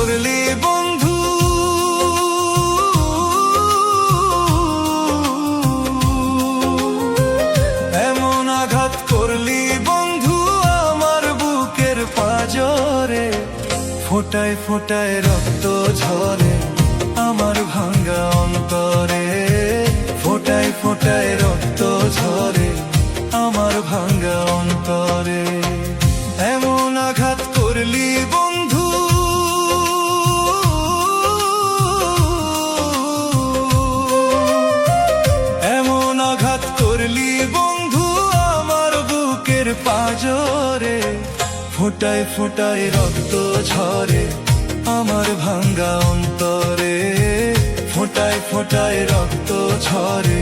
করলি বন্ধু, এমন আঘাত করলি বন্ধু আমার বুকের পাঁজরে। ফোঁটায় ফোঁটায় রক্ত ঝরে আমার ভাঙ্গা অন্তরে, ফোঁটায় ফোঁটায় রক্ত ঝরে আমার ভাঙ্গা অন্তরে। এমন আঘাত করলি বন্ধু, এমন আঘাত করলি বন্ধু আমার বুকের পাঁজরে। ফোঁটায় ফোঁটায় রক্ত ঝরে আমার ভাঙ্গা অন্তরে, ফোঁটায় ফোঁটায় রক্ত ঝরে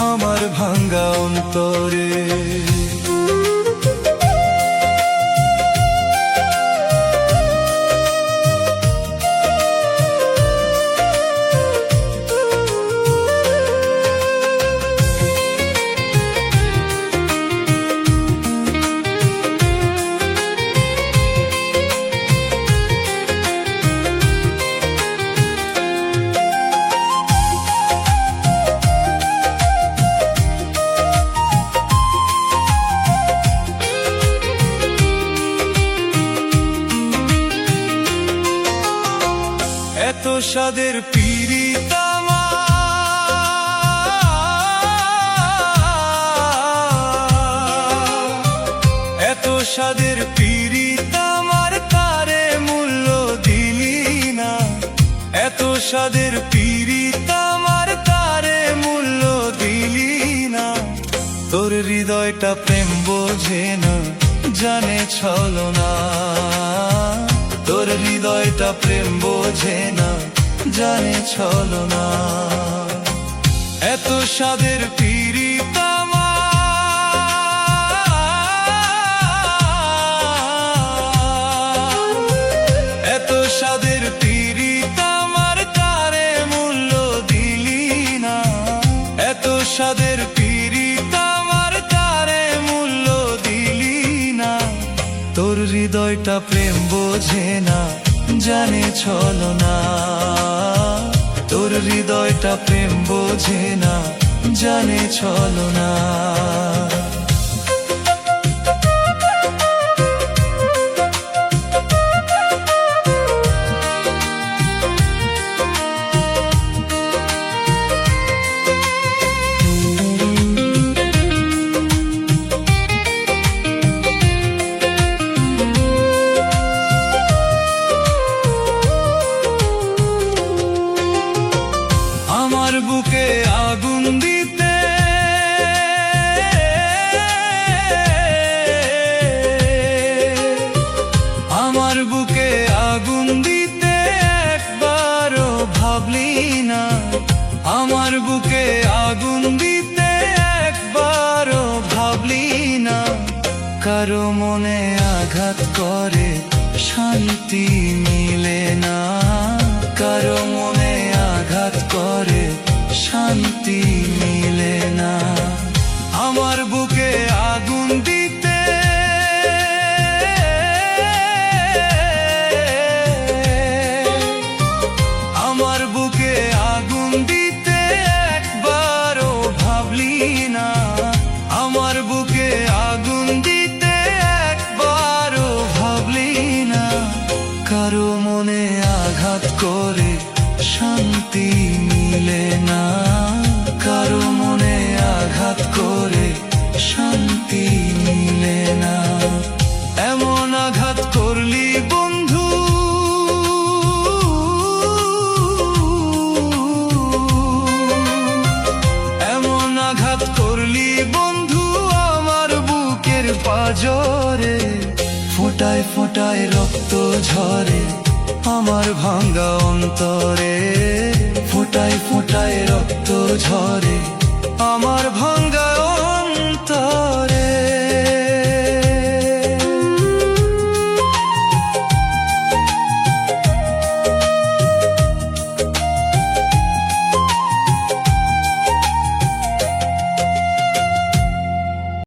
আমার ভাঙ্গা অন্তরে। এত স্বাদের পীড়িত আমার, এত স্বাদের পীড়িত আমার তারে মূল্য দিলি না, এত স্বাদের পীড়িত আমার তারে মূল্য দিলি না। তোর হৃদয়টা প্রেম বোঝে না, জানে ছলনা, তোর হৃদয়টা প্রেম বোঝে না, জানে ছলনা। এত স্বাদের পীড়িত আমার, এত স্বাদের পীড়িত আমার তারে মূল্য দিলি না, এত স্বাদের পীড়িত আমার তারে মূল্য দিলি না। তোর হৃদয়টা প্রেম বোঝে না, জানে ছলনা, তোর হৃদয়টা প্রেম বোঝে না, জানে ছলনা। আমার বুকে আগুন দিতে, আমার বুকে আগুন দিতে একবারও ভাবলি না, আমার বুকে আগুন দিতে একবারও ভাবলি না। কারো মনে আঘাত করে শান্তি মিলে না, কারো মনে আঘাত করে শান্তি মিলে না। আমার বুকে আগুন দিতে, আমার বুকে আগুন দিতে একবারও ভাবলি না, আমার বুকে আগুন দিতে একবারও ভাবলি না। কারো মনে আঘাত করে শান্তি মিলে না, কারো মনে আঘাত করে শান্তি মিলে না। এমন আঘাত করলি বন্ধু, এমন আঘাত করলি বন্ধু আমার বুকের পাঁজরে। ফোঁটায় ফোঁটায় রক্ত ঝরে আমার ভাঙ্গা অন্তরে, ফোঁটায় ফোঁটায় রক্ত ঝরে